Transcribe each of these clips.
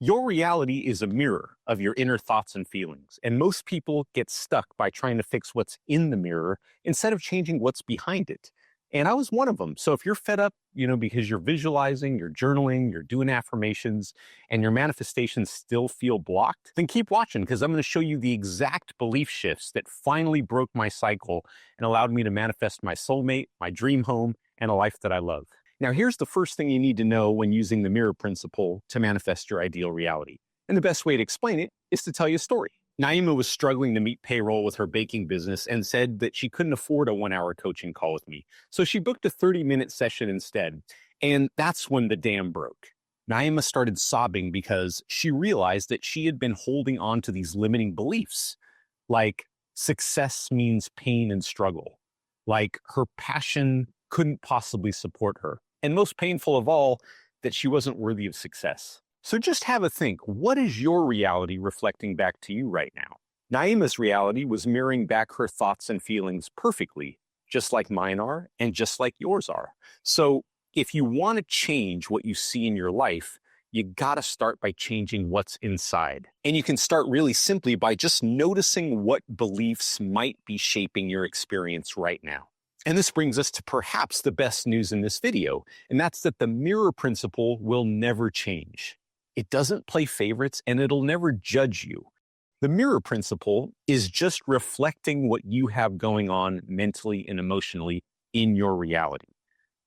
Your reality is a mirror of your inner thoughts and feelings, and most people get stuck by trying to fix what's in the mirror instead of changing what's behind it. And I was one of them. So if you're fed up, because you're visualizing, you're journaling, you're doing affirmations, and your manifestations still feel blocked, then keep watching because I'm going to show you the exact belief shifts that finally broke my cycle and allowed me to manifest my soulmate, my dream home, and a life that I love. Now, here's the first thing you need to know when using the mirror principle to manifest your ideal reality. And the best way to explain it is to tell you a story. Naima was struggling to meet payroll with her baking business and said that she couldn't afford a 1-hour coaching call with me. So she booked a 30-minute session instead. And that's when the dam broke. Naima started sobbing because she realized that she had been holding on to these limiting beliefs, like success means pain and struggle, like her passion couldn't possibly support her. And most painful of all, that she wasn't worthy of success. So just have a think, what is your reality reflecting back to you right now? Naima's reality was mirroring back her thoughts and feelings perfectly, just like mine are and just like yours are. So if you want to change what you see in your life, you got to start by changing what's inside. And you can start really simply by just noticing what beliefs might be shaping your experience right now. And this brings us to perhaps the best news in this video, and that's that the mirror principle will never change. It doesn't play favorites, and it'll never judge you. The mirror principle is just reflecting what you have going on mentally and emotionally in your reality,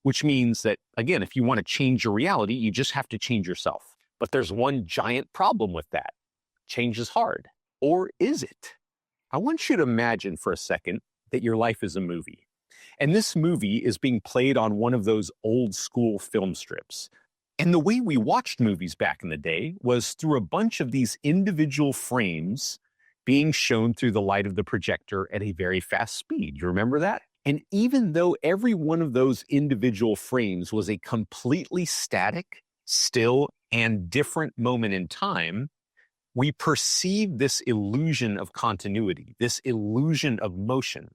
which means that, again, if you want to change your reality, you just have to change yourself. But there's one giant problem with that. Change is hard. Or is it? I want you to imagine for a second that your life is a movie. And this movie is being played on one of those old school film strips. And the way we watched movies back in the day was through a bunch of these individual frames being shown through the light of the projector at a very fast speed. You remember that? And even though every one of those individual frames was a completely static, still, and different moment in time, we perceive this illusion of continuity, this illusion of motion.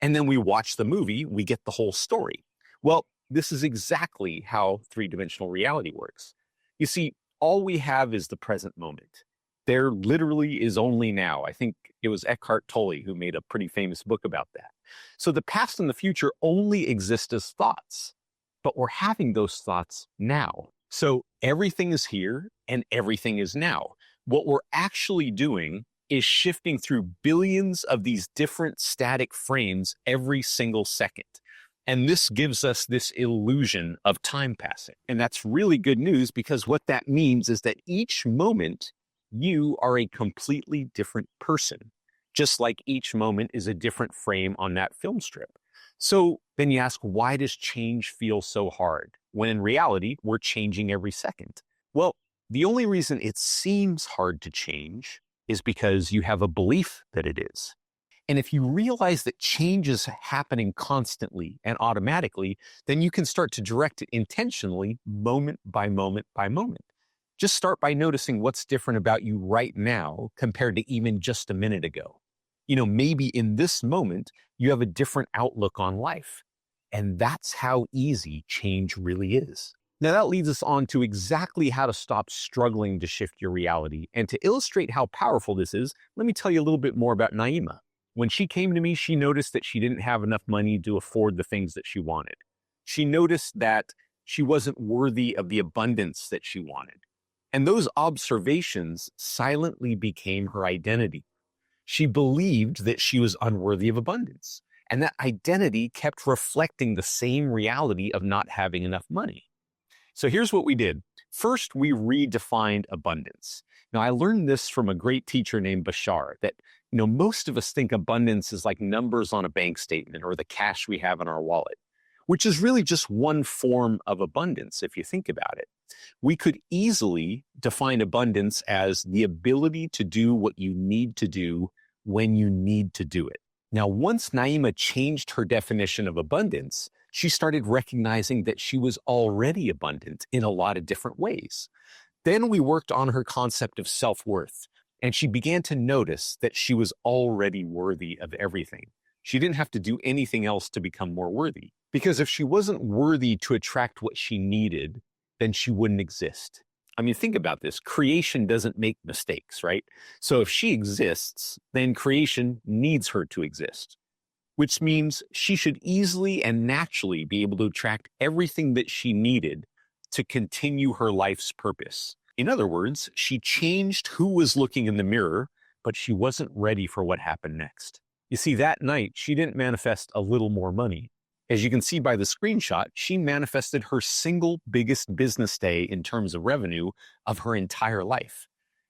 And then we watch the movie, we get the whole story. Well, this is exactly how three-dimensional reality works. You see, all we have is the present moment. There literally is only now. I think it was Eckhart Tolle who made a pretty famous book about that. So the past and the future only exist as thoughts, but we're having those thoughts now. So everything is here and everything is now. What we're actually doing is shifting through billions of these different static frames every single second. And this gives us this illusion of time passing. And that's really good news because what that means is that each moment you are a completely different person, just like each moment is a different frame on that film strip. So then you ask, why does change feel so hard? When in reality, we're changing every second. Well, the only reason it seems hard to change is because you have a belief that it is. And if you realize that change is happening constantly and automatically, then you can start to direct it intentionally, moment by moment by moment. Just start by noticing what's different about you right now compared to even just a minute ago. Maybe in this moment, you have a different outlook on life. And that's how easy change really is. Now that leads us on to exactly how to stop struggling to shift your reality. And to illustrate how powerful this is, let me tell you a little bit more about Naima. When she came to me, she noticed that she didn't have enough money to afford the things that she wanted. She noticed that she wasn't worthy of the abundance that she wanted. And those observations silently became her identity. She believed that she was unworthy of abundance. And that identity kept reflecting the same reality of not having enough money. So here's what we did. First, we redefined abundance. Now, I learned this from a great teacher named Bashar, that most of us think abundance is like numbers on a bank statement or the cash we have in our wallet, which is really just one form of abundance if you think about it. We could easily define abundance as the ability to do what you need to do when you need to do it. Now, once Naima changed her definition of abundance, she started recognizing that she was already abundant in a lot of different ways. Then we worked on her concept of self-worth, and she began to notice that she was already worthy of everything. She didn't have to do anything else to become more worthy, because if she wasn't worthy to attract what she needed, then she wouldn't exist. I mean, think about this. Creation doesn't make mistakes, right? So if she exists, then creation needs her to exist, which means she should easily and naturally be able to attract everything that she needed to continue her life's purpose. In other words, she changed who was looking in the mirror, but she wasn't ready for what happened next. You see, that night, she didn't manifest a little more money. As you can see by the screenshot, she manifested her single biggest business day in terms of revenue of her entire life.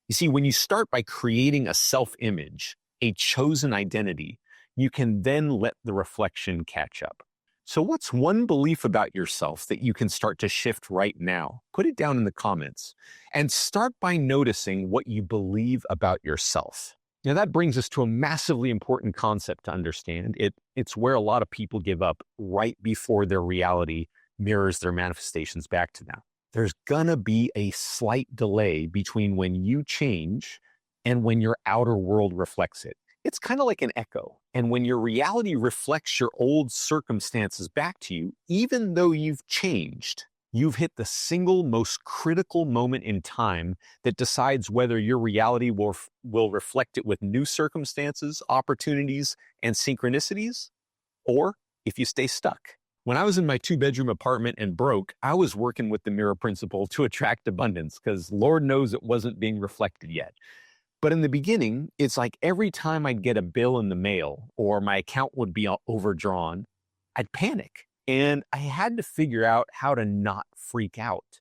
You see, when you start by creating a self-image, a chosen identity, you can then let the reflection catch up. So what's one belief about yourself that you can start to shift right now? Put it down in the comments and start by noticing what you believe about yourself. Now that brings us to a massively important concept to understand. It's where a lot of people give up right before their reality mirrors their manifestations back to them. There's gonna be a slight delay between when you change and when your outer world reflects it. It's kind of like an echo. And when your reality reflects your old circumstances back to you, even though you've changed, you've hit the single most critical moment in time that decides whether your reality will reflect it with new circumstances, opportunities, and synchronicities, or if you stay stuck. When I was in my 2-bedroom apartment and broke, I was working with the mirror principle to attract abundance because Lord knows it wasn't being reflected yet. But in the beginning, it's like every time I'd get a bill in the mail or my account would be overdrawn, I'd panic. And I had to figure out how to not freak out,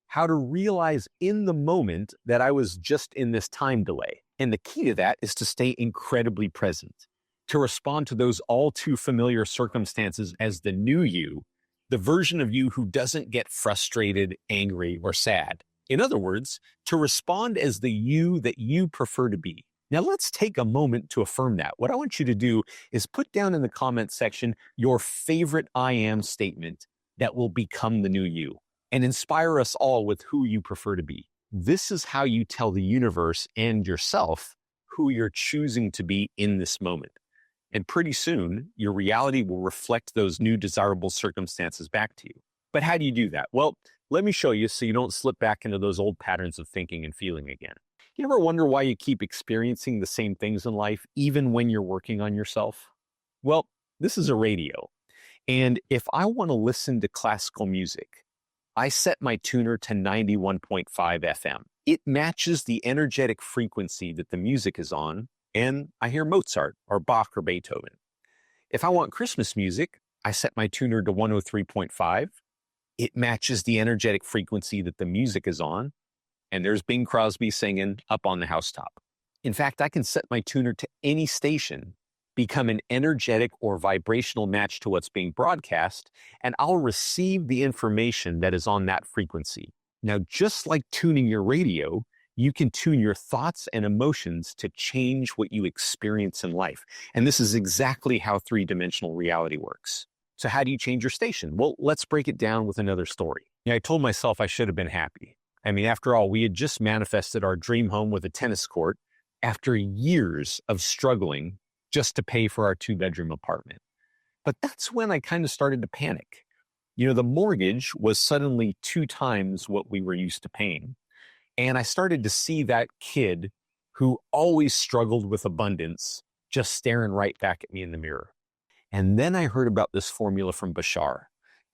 how to realize in the moment that I was just in this time delay. And the key to that is to stay incredibly present, to respond to those all too familiar circumstances as the new you, the version of you who doesn't get frustrated, angry, or sad. In other words, to respond as the you that you prefer to be. Now let's take a moment to affirm that. What I want you to do is put down in the comment section your favorite I am statement that will become the new you and inspire us all with who you prefer to be. This is how you tell the universe and yourself who you're choosing to be in this moment. And pretty soon, your reality will reflect those new desirable circumstances back to you. But how do you do that? Well, let me show you so you don't slip back into those old patterns of thinking and feeling again. You ever wonder why you keep experiencing the same things in life, even when you're working on yourself? Well, this is a radio. And if I want to listen to classical music, I set my tuner to 91.5 FM. It matches the energetic frequency that the music is on, and I hear Mozart or Bach or Beethoven. If I want Christmas music, I set my tuner to 103.5. It matches the energetic frequency that the music is on, and there's Bing Crosby singing Up on the Housetop. In fact, I can set my tuner to any station, become an energetic or vibrational match to what's being broadcast, and I'll receive the information that is on that frequency. Now, just like tuning your radio, you can tune your thoughts and emotions to change what you experience in life. And this is exactly how three-dimensional reality works. So how do you change your station? Well, let's break it down with another story. I told myself I should have been happy. I mean, after all, we had just manifested our dream home with a tennis court after years of struggling just to pay for our 2-bedroom apartment. But that's when I kind of started to panic. You know, the mortgage was suddenly 2 times what we were used to paying. And I started to see that kid who always struggled with abundance just staring right back at me in the mirror. And then I heard about this formula from Bashar,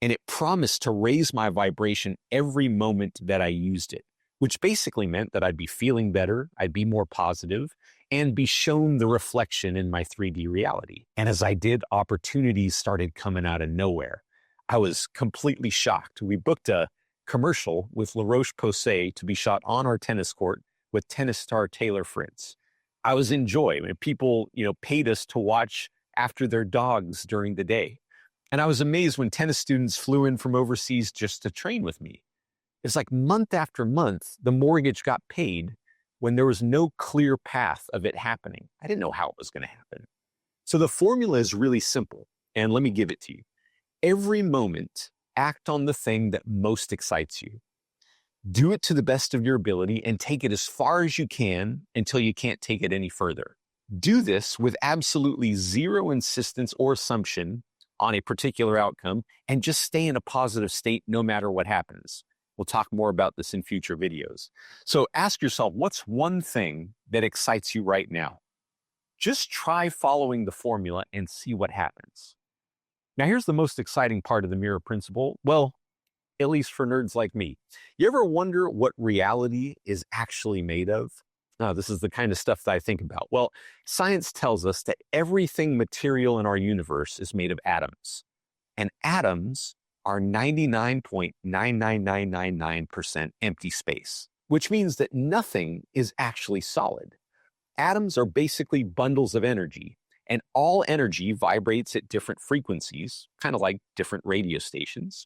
and it promised to raise my vibration every moment that I used it, which basically meant that I'd be feeling better, I'd be more positive, and be shown the reflection in my 3D reality. And as I did, opportunities started coming out of nowhere. I was completely shocked. We booked a commercial with La Roche-Posay to be shot on our tennis court with tennis star Taylor Fritz. I was in joy. I mean, people, paid us to watch after their dogs during the day. And I was amazed when tennis students flew in from overseas just to train with me. It's like month after month, the mortgage got paid when there was no clear path of it happening. I didn't know how it was going to happen. So the formula is really simple, and let me give it to you. Every moment, act on the thing that most excites you. Do it to the best of your ability and take it as far as you can until you can't take it any further. Do this with absolutely zero insistence or assumption on a particular outcome, and just stay in a positive state no matter what happens. We'll talk more about this in future videos. So ask yourself, what's one thing that excites you right now? Just try following the formula and see what happens. Now, here's the most exciting part of the mirror principle. Well, at least for nerds like me. You ever wonder what reality is actually made of? Now, this is the kind of stuff that I think about. Well, science tells us that everything material in our universe is made of atoms. And atoms are 99.99999% empty space, which means that nothing is actually solid. Atoms are basically bundles of energy, and all energy vibrates at different frequencies, kind of like different radio stations.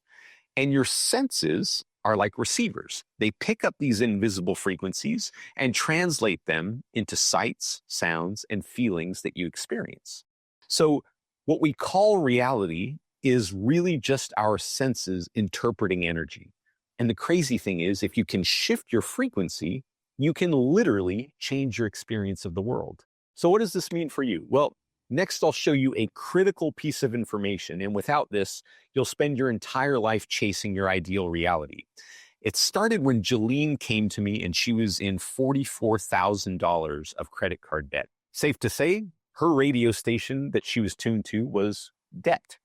And your senses are like receivers. They pick up these invisible frequencies and translate them into sights, sounds, and feelings that you experience. So what we call reality is really just our senses interpreting energy. And the crazy thing is, if you can shift your frequency, you can literally change your experience of the world. So what does this mean for you? Well, next I'll show you a critical piece of information, and without this, you'll spend your entire life chasing your ideal reality. It started when Jolene came to me and she was in $44,000 of credit card debt. Safe to say, her radio station that she was tuned to was debt.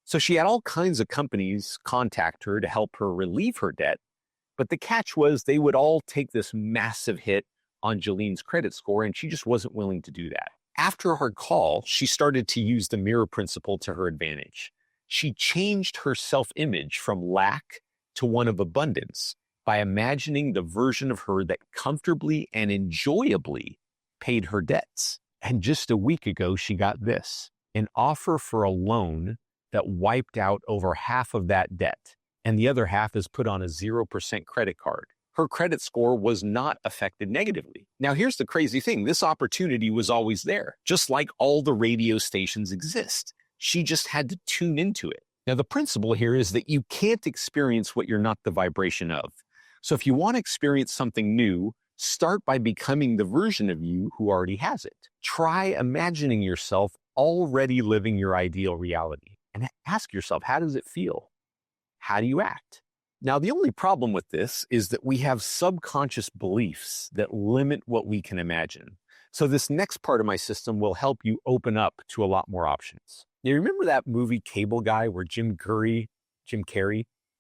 So she had all kinds of companies contact her to help her relieve her debt, but the catch was they would all take this massive hit on Jolene's credit score, and she just wasn't willing to do that. After her call, she started to use the mirror principle to her advantage. She changed her self-image from lack to one of abundance by imagining the version of her that comfortably and enjoyably paid her debts. And just a week ago, she got this, an offer for a loan that wiped out over half of that debt, and the other half is put on a 0% credit card. Her credit score was not affected negatively. Now, here's the crazy thing. This opportunity was always there, just like all the radio stations exist. She just had to tune into it. Now, the principle here is that you can't experience what you're not the vibration of. So if you want to experience something new, start by becoming the version of you who already has it. Try imagining yourself already living your ideal reality. And ask yourself, how does it feel? How do you act? Now, the only problem with this is that we have subconscious beliefs that limit what we can imagine. So this next part of my system will help you open up to a lot more options. You remember that movie Cable Guy where Jim Carrey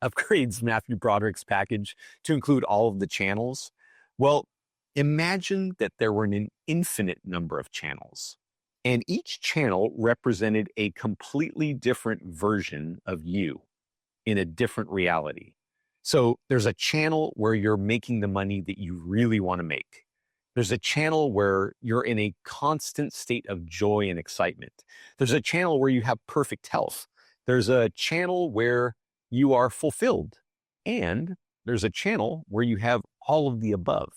upgrades Matthew Broderick's package to include all of the channels? Well, imagine that there were an infinite number of channels, and each channel represented a completely different version of you in a different reality. So there's a channel where you're making the money that you really want to make. There's a channel where you're in a constant state of joy and excitement. There's a channel where you have perfect health. There's a channel where you are fulfilled. And there's a channel where you have all of the above.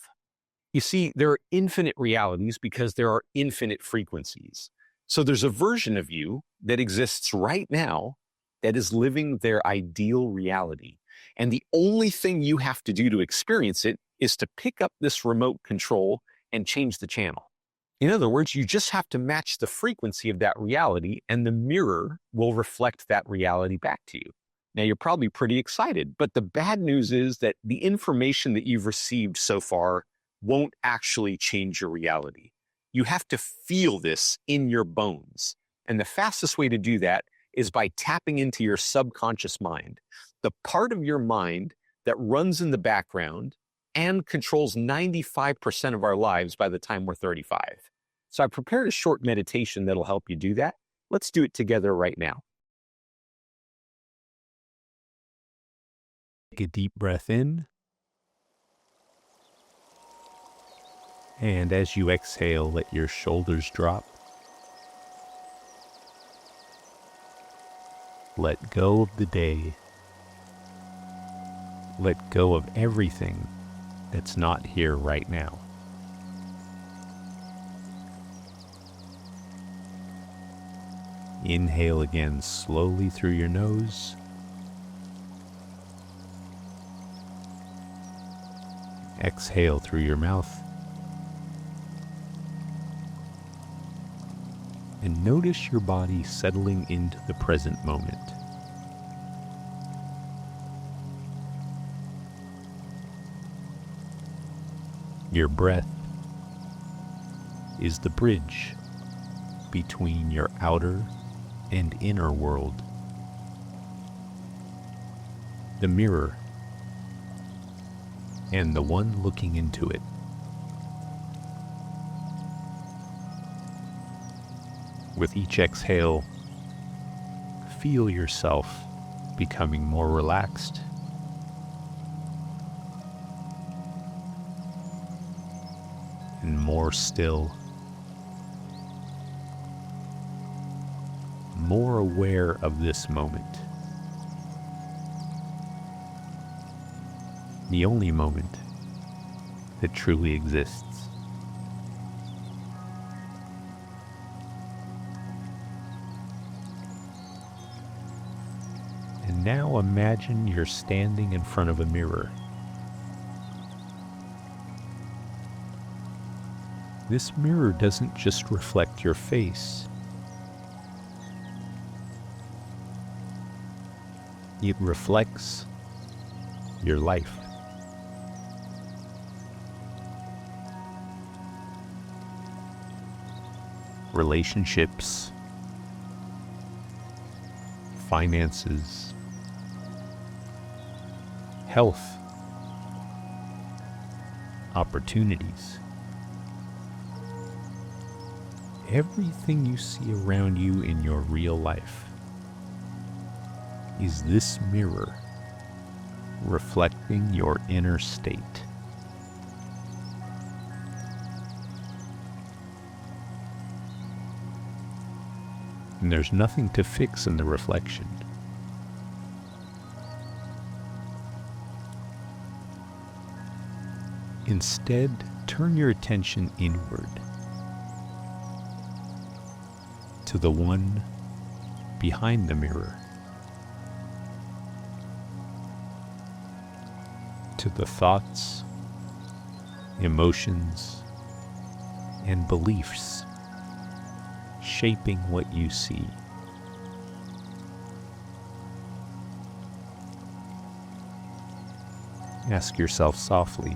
You see, there are infinite realities because there are infinite frequencies. So there's a version of you that exists right now that is living their ideal reality. And the only thing you have to do to experience it is to pick up this remote control and change the channel. In other words, you just have to match the frequency of that reality, and the mirror will reflect that reality back to you. Now, you're probably pretty excited, but the bad news is that the information that you've received so far won't actually change your reality. You have to feel this in your bones. And the fastest way to do that is by tapping into your subconscious mind, the part of your mind that runs in the background and controls 95% of our lives by the time we're 35. So I prepared a short meditation that'll help you do that. Let's do it together right now. Take a deep breath in. And as you exhale, let your shoulders drop. Let go of the day. Let go of everything that's not here right now. Inhale again slowly through your nose. Exhale through your mouth. And notice your body settling into the present moment. Your breath is the bridge between your outer and inner world. The mirror and the one looking into it. With each exhale, feel yourself becoming more relaxed. And more still. More aware of this moment. The only moment that truly exists. And now imagine you're standing in front of a mirror. This mirror doesn't just reflect your face. It reflects your life. Relationships, finances, health, opportunities. Everything you see around you in your real life is this mirror reflecting your inner state. And there's nothing to fix in the reflection. Instead, turn your attention inward to the one behind the mirror, to the thoughts, emotions, and beliefs shaping what you see. Ask yourself softly,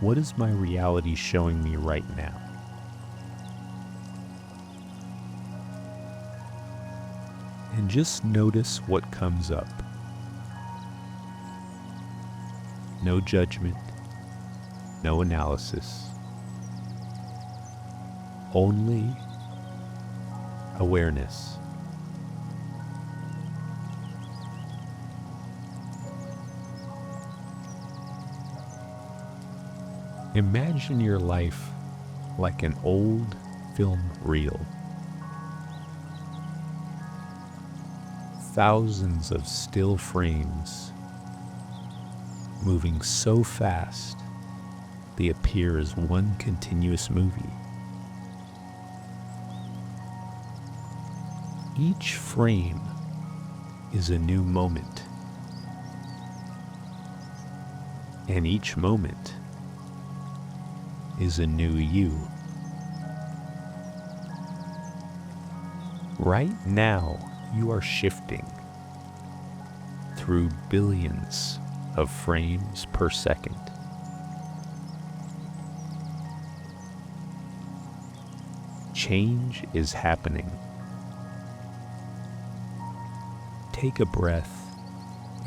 what is my reality showing me right now? And just notice what comes up. No judgment, no analysis, only awareness. Imagine your life like an old film reel. Thousands of still frames moving so fast they appear as one continuous movie. Each frame is a new moment, and each moment is a new you. Right now, you are shifting through billions of frames per second. Change is happening. Take a breath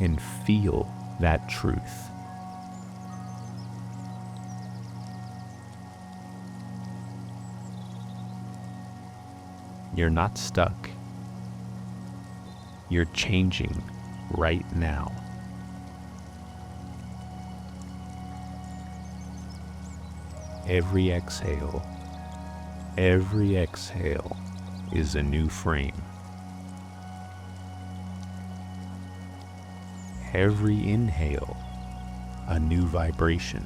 and feel that truth. You're not stuck. You're changing right now. Every exhale is a new frame. Every inhale, a new vibration.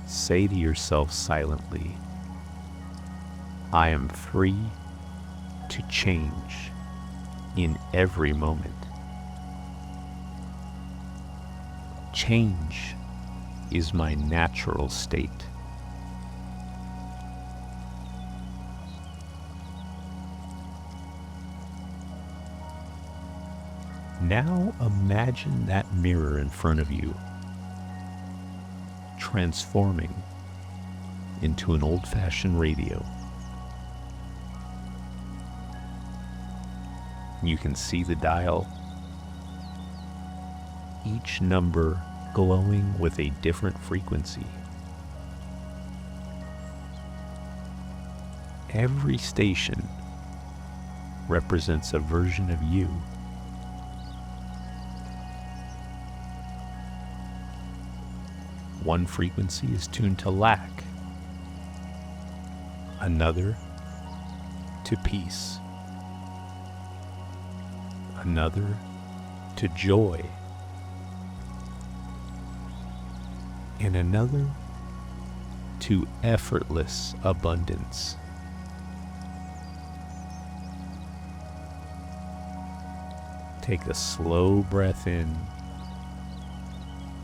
Say to yourself silently, I am free to change in every moment. Change is my natural state. Now imagine that mirror in front of you transforming into an old-fashioned radio. You can see the dial, each number glowing with a different frequency. Every station represents a version of you. One frequency is tuned to lack, another to peace, another to joy, and another to effortless abundance. Take a slow breath in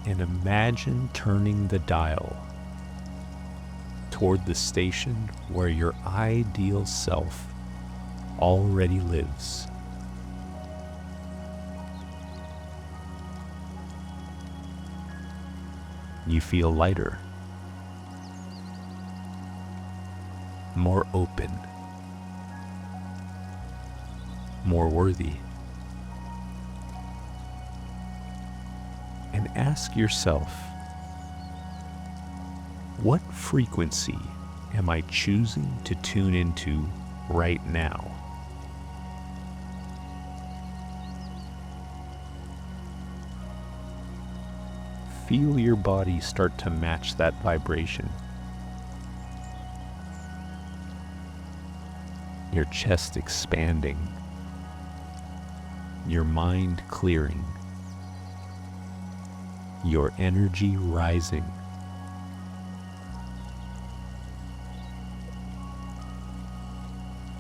and imagine turning the dial toward the station where your ideal self already lives. You feel lighter, more open, more worthy. And ask yourself, what frequency am I choosing to tune into right now? Feel your body start to match that vibration. Your chest expanding, your mind clearing, your energy rising.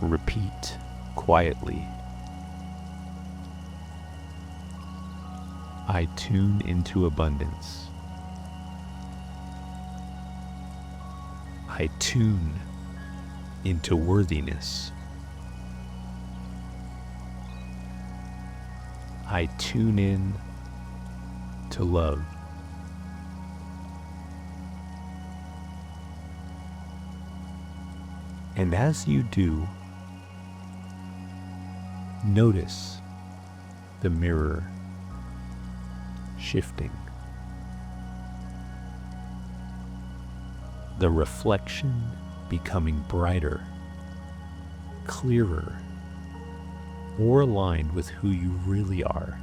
Repeat quietly. I tune into abundance. I tune into worthiness. I tune in to love. And as you do, notice the mirror shifting. The reflection becoming brighter, clearer, more aligned with who you really are.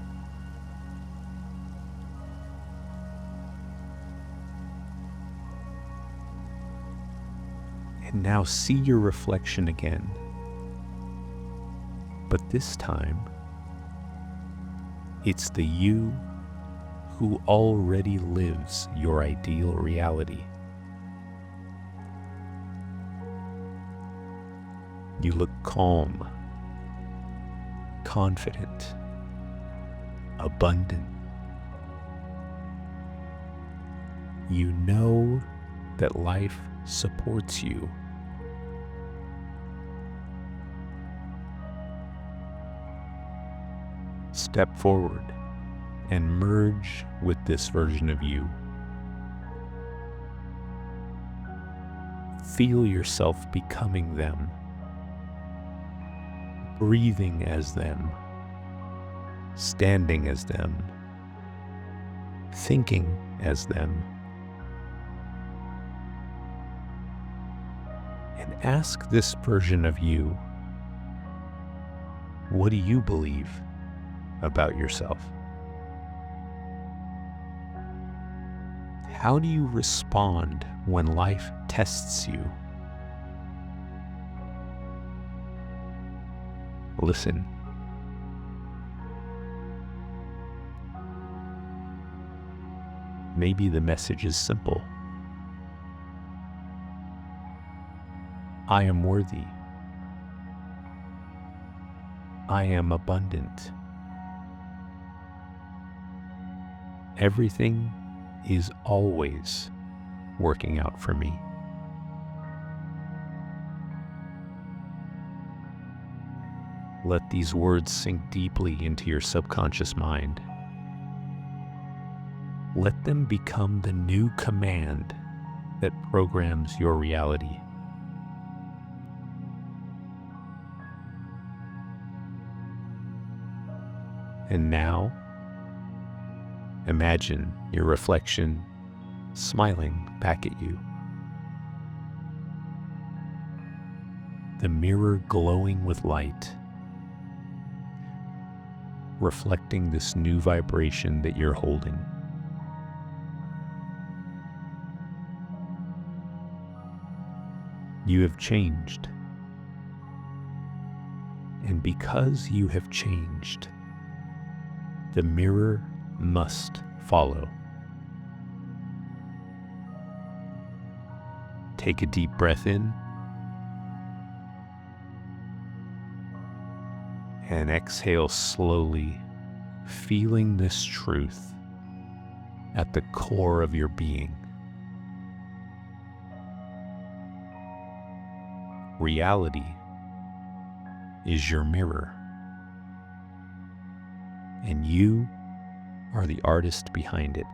And now see your reflection again. But this time, it's the you who already lives your ideal reality. You look calm, confident, abundant. You know that life supports you. Step forward and merge with this version of you. Feel yourself becoming them, breathing as them, standing as them, thinking as them. And ask this version of you, what do you believe about yourself? How do you respond when life tests you? Listen. Maybe the message is simple. I am worthy. I am abundant. Everything is always working out for me. Let these words sink deeply into your subconscious mind. Let them become the new command that programs your reality. And now, imagine your reflection smiling back at you. The mirror glowing with light, reflecting this new vibration that you're holding. You have changed. And because you have changed, the mirror must follow. Take a deep breath in and exhale slowly, feeling this truth at the core of your being. Reality is your mirror, and you are the artist behind it.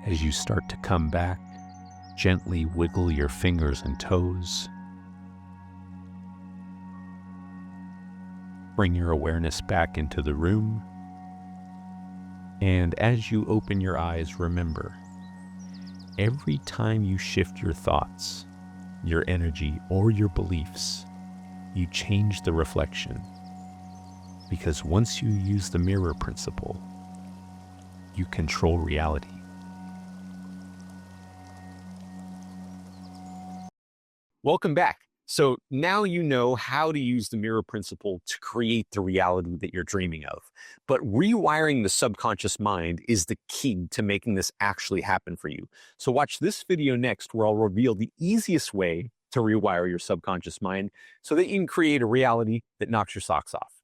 As you start to come back, gently wiggle your fingers and toes. Bring your awareness back into the room. And as you open your eyes, remember, every time you shift your thoughts, your energy, or your beliefs, you change the reflection. Because once you use the mirror principle, you control reality. Welcome back. So now you know how to use the mirror principle to create the reality that you're dreaming of. But rewiring the subconscious mind is the key to making this actually happen for you. So watch this video next where I'll reveal the easiest way to rewire your subconscious mind so that you can create a reality that knocks your socks off.